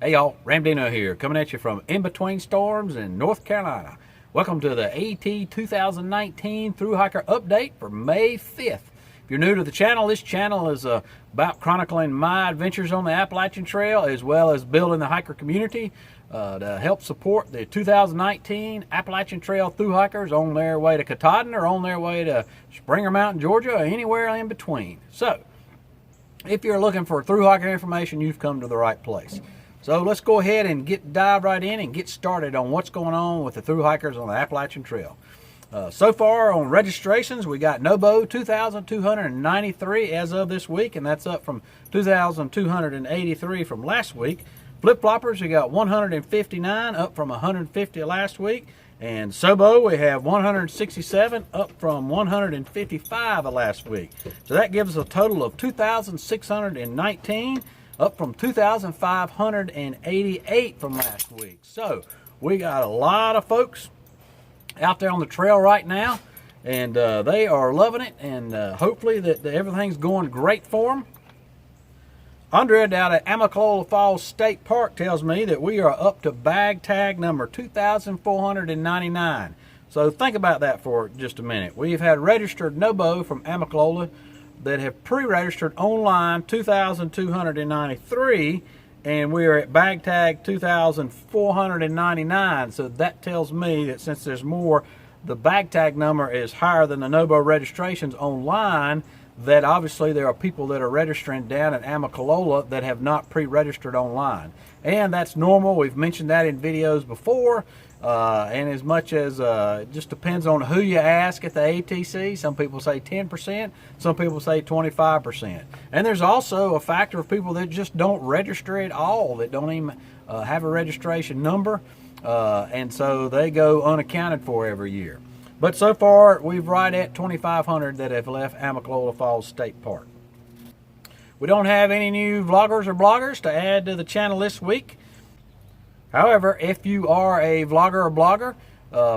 Hey y'all, Ramdino here, coming at you from in between storms in North Carolina. Welcome to the AT 2019 Thru Hiker update for May 5th. If you're new to the channel, this channel is about chronicling my adventures on the Appalachian Trail as well as building the hiker community to help support the 2019 Appalachian Trail thru hikers on their way to Katahdin or on their way to Springer Mountain, Georgia, or anywhere in between. So, if you're looking for thru hiker information, you've come to the right place. So let's go ahead and dive right in and get started on what's going on with the thru hikers on the Appalachian Trail. So far on registrations, we got Nobo 2,293 as of this week, and that's up from 2,283 from last week. Flip-floppers, we got 159, up from 150 last week. And Sobo, we have 167, up from 155 last week. So that gives us a total of 2,619. Up from 2,588 from last week. So we got a lot of folks out there on the trail right now, and they are loving it, and hopefully that everything's going great for them. Andrea down at Amicalola Falls State Park tells me that we are up to bag tag number 2,499. So think about that for just a minute. We've had registered Nobo from Amicalola that have pre-registered online 2,293, and we are at bag tag 2,499. So that tells me that since there's more, the bag tag number is higher than the Nobo registrations online, that obviously there are people that are registering down at Amicalola that have not pre-registered online. And that's normal. We've mentioned that in videos before. And as much as it just depends on who you ask at the ATC. Some people say 10%, some people say 25%. And there's also a factor of people that just don't register at all, that don't even have a registration number, and so they go unaccounted for every year. But so far, we've right at 2,500 that have left Amicalola Falls State Park. We don't have any new vloggers or bloggers to add to the channel this week. However, if you are a vlogger or blogger,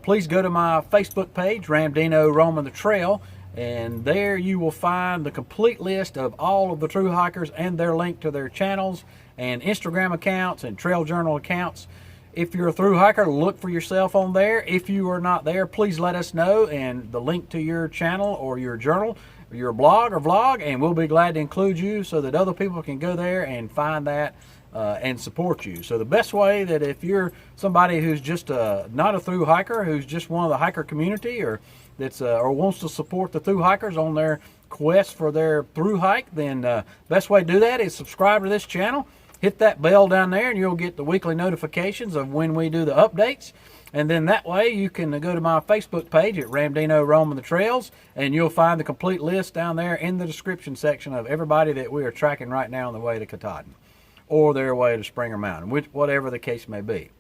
please go to my Facebook page, Ramdino Roaming the Trail, and there you will find the complete list of all of the thru hikers and their link to their channels and Instagram accounts and trail journal accounts. If you're a thru hiker, look for yourself on there. If you are not there, please let us know, and the link to your channel or your journal, or your blog or vlog, and we'll be glad to include you so that other people can go there and find that and support you. So the best way that if you're somebody who's just not a thru hiker, who's just one of the hiker community, or that's or wants to support the thru hikers on their quest for their thru hike, then best way to do that is subscribe to this channel. Hit that bell down there, and you'll get the weekly notifications of when we do the updates. And then that way you can go to my Facebook page at Ramdino Roaming the Trails, and you'll find the complete list down there in the description section of everybody that we are tracking right now on the way to Katahdin or their way to Springer Mountain, whatever the case may be.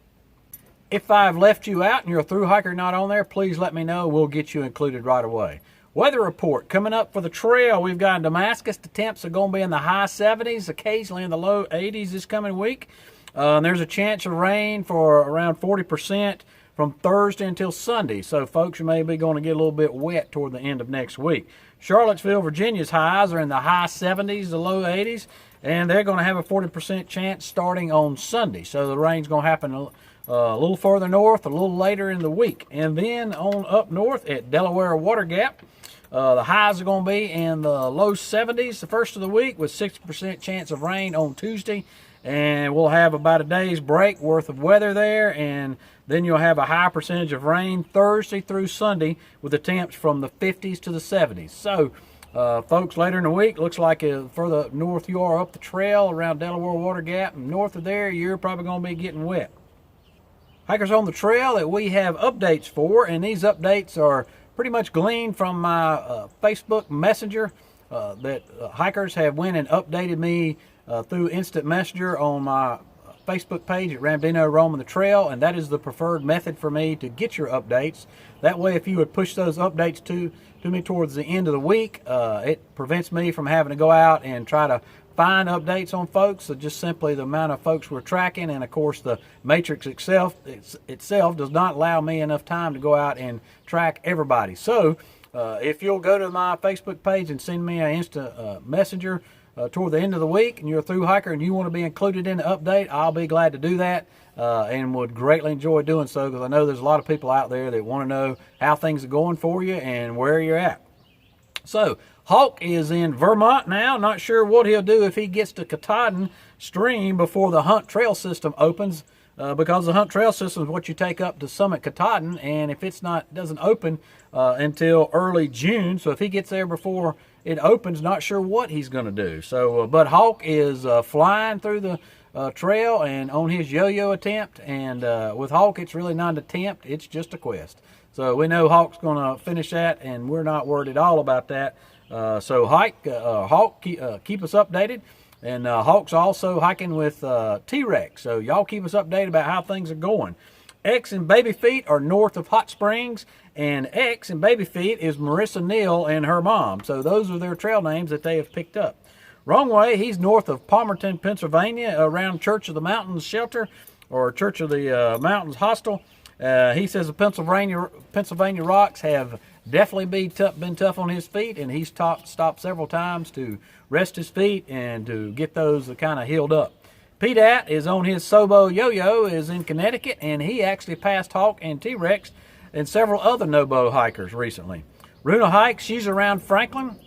If I've left you out and you're a thru hiker not on there, please let me know. We'll get you included right away. Weather report coming up for the trail. We've got in Damascus, the temps are going to be in the high 70s, occasionally in the low 80s this coming week. There's a chance of rain for around 40% from Thursday until Sunday. So folks, you may be going to get a little bit wet toward the end of next week. Charlottesville, Virginia's highs are in the high 70s to low 80s, and they're going to have a 40% chance starting on Sunday. So the rain's going to happen a little further north, a little later in the week. And then on up north at Delaware Water Gap, the highs are going to be in the low 70s the first of the week with 60% chance of rain on Tuesday. And we'll have about a day's break worth of weather there, and then you'll have a high percentage of rain Thursday through Sunday with the temps from the 50s to the 70s. So, folks, later in the week, looks like further north you are up the trail around Delaware Water Gap, and north of there, you're probably going to be getting wet. Hikers on the trail that we have updates for, and these updates are pretty much gleaned from my Facebook Messenger that hikers have went and updated me through Instant Messenger on my Facebook page at Ramdino Roaming the Trail, and that is the preferred method for me to get your updates. That way, if you would push those updates to me towards the end of the week, it prevents me from having to go out and try to find updates on folks. So just simply the amount of folks we're tracking, and of course the matrix itself does not allow me enough time to go out and track everybody. So if you'll go to my Facebook page and send me an instant messenger toward the end of the week and you're a through hiker and you want to be included in the update, I'll be glad to do that and would greatly enjoy doing so, because I know there's a lot of people out there that want to know how things are going for you and where you're at. So Hawk is in Vermont now. Not sure what he'll do if he gets to Katahdin Stream before the Hunt Trail System opens, because the Hunt Trail System is what you take up to Summit Katahdin, and if it's doesn't open until early June, so if he gets there before it opens, not sure what he's going to do. So, but Hawk is flying through the trail and on his yo-yo attempt, and with Hawk, it's really not an attempt, it's just a quest. So we know Hawk's going to finish that, and we're not worried at all about that. So Hawk, keep us updated. And Hawk's also hiking with T-Rex. So y'all keep us updated about how things are going. X and Baby Feet are north of Hot Springs. And X and Baby Feet is Marissa Neal and her mom. So those are their trail names that they have picked up. Wrong Way, he's north of Palmerton, Pennsylvania, around Church of the Mountains Shelter, or Church of the Mountains Hostel. He says the Pennsylvania rocks have definitely been tough on his feet, and he's stopped several times to rest his feet and to get those kind of healed up. PDAT is on his Sobo Yo-Yo, is in Connecticut, and he actually passed Hawk and T-Rex and several other Nobo hikers recently. Runa Hike, she's around Franklin.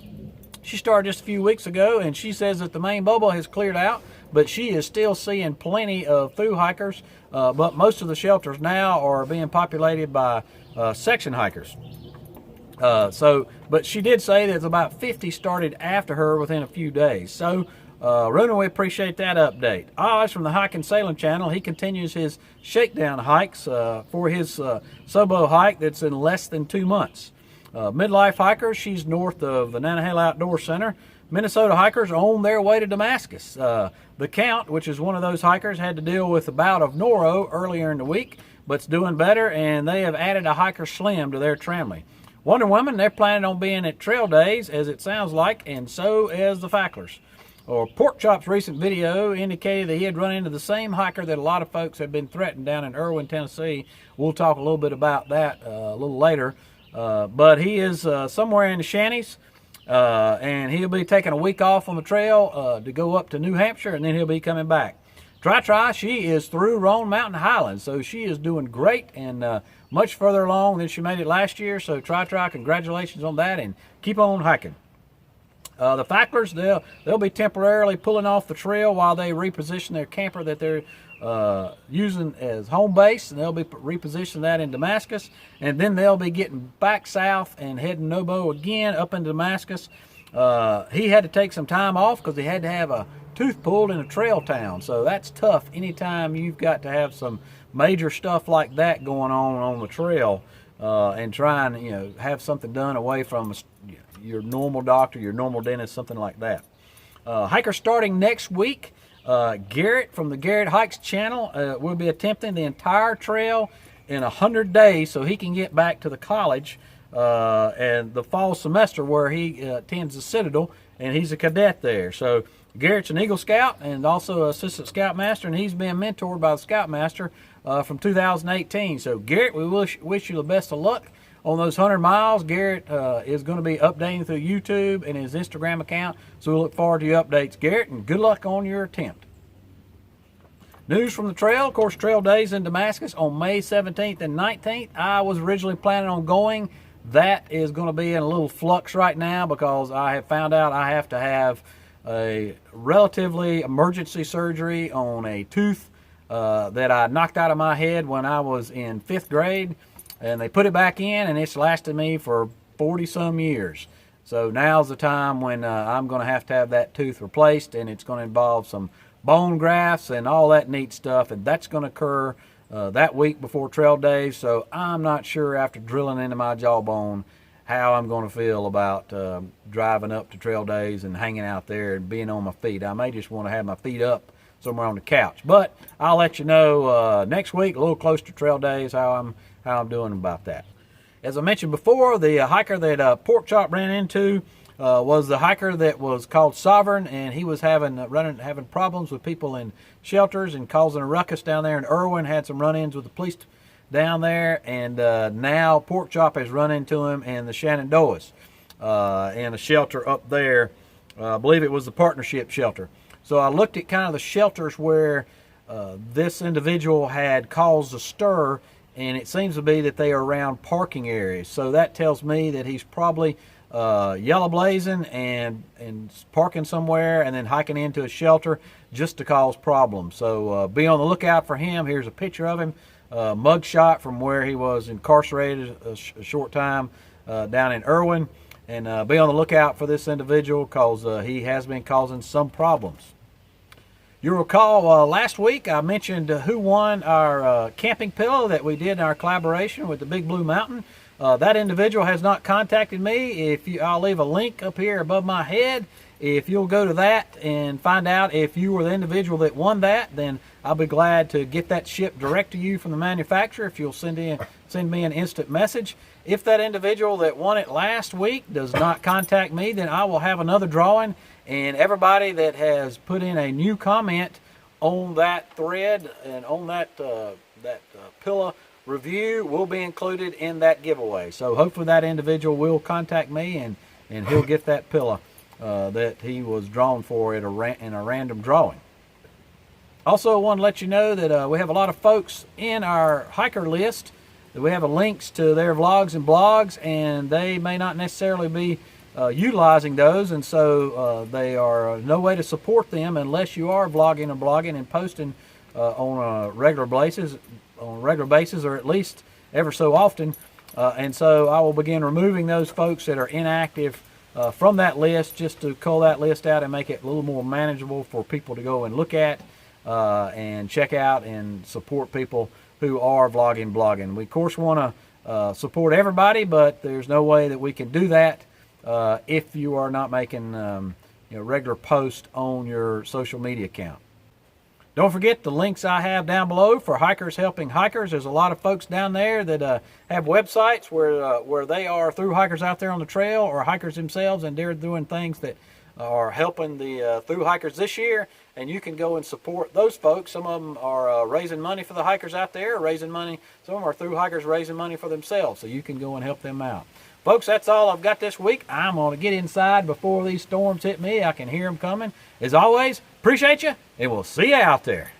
She started just a few weeks ago, and she says that the main bubble has cleared out, but she is still seeing plenty of through hikers, but most of the shelters now are being populated by section hikers. But she did say there's about 50 started after her within a few days. So, Runa, we appreciate that update. Oz from the Hike and Sailing channel, he continues his shakedown hikes for his Sobo hike that's in less than 2 months. Midlife hiker, she's north of the Nantahala Outdoor Center. Minnesota hikers are on their way to Damascus. The Count, which is one of those hikers, had to deal with a bout of noro earlier in the week, but's doing better, and they have added a Hiker Slim to their tramley. Wonder Woman, they're planning on being at Trail Days, as it sounds like, and so is the Facklers. Or Pork Chop's recent video indicated that he had run into the same hiker that a lot of folks have been threatened down in Irwin, Tennessee. We'll talk a little bit about that a little later. But he is somewhere in the Shanties, and he'll be taking a week off on the trail to go up to New Hampshire, and then he'll be coming back. Tri, she is through Roan Mountain Highlands, so she is doing great and much further along than she made it last year. So Tri, congratulations on that, and keep on hiking. The Facklers, they'll be temporarily pulling off the trail while they reposition their camper that they're using as home base, and they'll be repositioning that in Damascus, and then they'll be getting back south and heading Nobo again up into Damascus. He had to take some time off because he had to have a tooth pulled in a trail town, so that's tough anytime you've got to have some major stuff like that going on the trail, and trying to have something done away from your normal doctor, your normal dentist, something like that. Hiker starting next week. Garrett from the Garrett Hikes channel will be attempting the entire trail in 100 days so he can get back to the college and the fall semester where he attends the Citadel, and he's a cadet there. So Garrett's an Eagle Scout and also Assistant Scoutmaster, and he's been mentored by the Scoutmaster from 2018. So Garrett, we wish you the best of luck on those 100 miles. Garrett is going to be updating through YouTube and his Instagram account, so we look forward to your updates, Garrett, and good luck on your attempt. News from the trail, of course, Trail Days in Damascus on May 17th and 19th. I was originally planning on going. That is going to be in a little flux right now because I have found out I have to have a relatively emergency surgery on a tooth that I knocked out of my head when I was in 5th grade. And they put it back in, and it's lasted me for 40-some years. So now's the time when I'm going to have that tooth replaced, and it's going to involve some bone grafts and all that neat stuff, and that's going to occur that week before Trail Days. So I'm not sure, after drilling into my jawbone, how I'm going to feel about driving up to Trail Days and hanging out there and being on my feet. I may just want to have my feet up somewhere on the couch. But I'll let you know next week, a little closer to Trail Days, how I'm doing about that. As I mentioned before, the hiker that Pork Chop ran into was the hiker that was called Sovereign, and he was having problems with people in shelters and causing a ruckus down there in Irwin. Had some run-ins with the police down there, and now Pork Chop has run into him in the Shenandoahs in a shelter up there I believe it was the partnership shelter. So I looked at kind of the shelters where this individual had caused a stir, and it seems to be that they are around parking areas. So that tells me that he's probably yellow blazing and parking somewhere and then hiking into a shelter just to cause problems. So be on the lookout for him. Here's a picture of him, mug shot from where he was incarcerated a short time down in Irwin. And be on the lookout for this individual because he has been causing some problems. You'll recall last week I mentioned who won our camping pillow that we did in our collaboration with the Big Blue Mountain. That individual has not contacted me. I'll leave a link up here above my head. If you'll go to that and find out if you were the individual that won that, then I'll be glad to get that shipped direct to you from the manufacturer if you'll send me an instant message. If that individual that won it last week does not contact me, then I will have another drawing, and everybody that has put in a new comment on that thread and on that pillow review will be included in that giveaway. So hopefully that individual will contact me and he'll get that pillow that he was drawn for in a random drawing. Also, I want to let you know that we have a lot of folks in our hiker list that we have links to their vlogs and blogs, and they may not necessarily be utilizing those, and so they are no way to support them unless you are vlogging and blogging and posting on a regular basis, or at least ever so often. And so I will begin removing those folks that are inactive from that list, just to cull that list out and make it a little more manageable for people to go and look at and check out and support people who are vlogging and blogging. We of course want to support everybody, but there's no way that we can do that if you are not making regular posts on your social media account. Don't forget the links I have down below for Hikers Helping Hikers. There's a lot of folks down there that have websites where they are through hikers out there on the trail or hikers themselves, and they're doing things that are helping the through hikers this year, and you can go and support those folks. Some of them are raising money for the hikers out there, raising money. Some of them are through hikers raising money for themselves, so you can go and help them out. Folks, that's all I've got this week. I'm going to get inside before these storms hit me. I can hear them coming. As always, appreciate you, and we'll see you out there.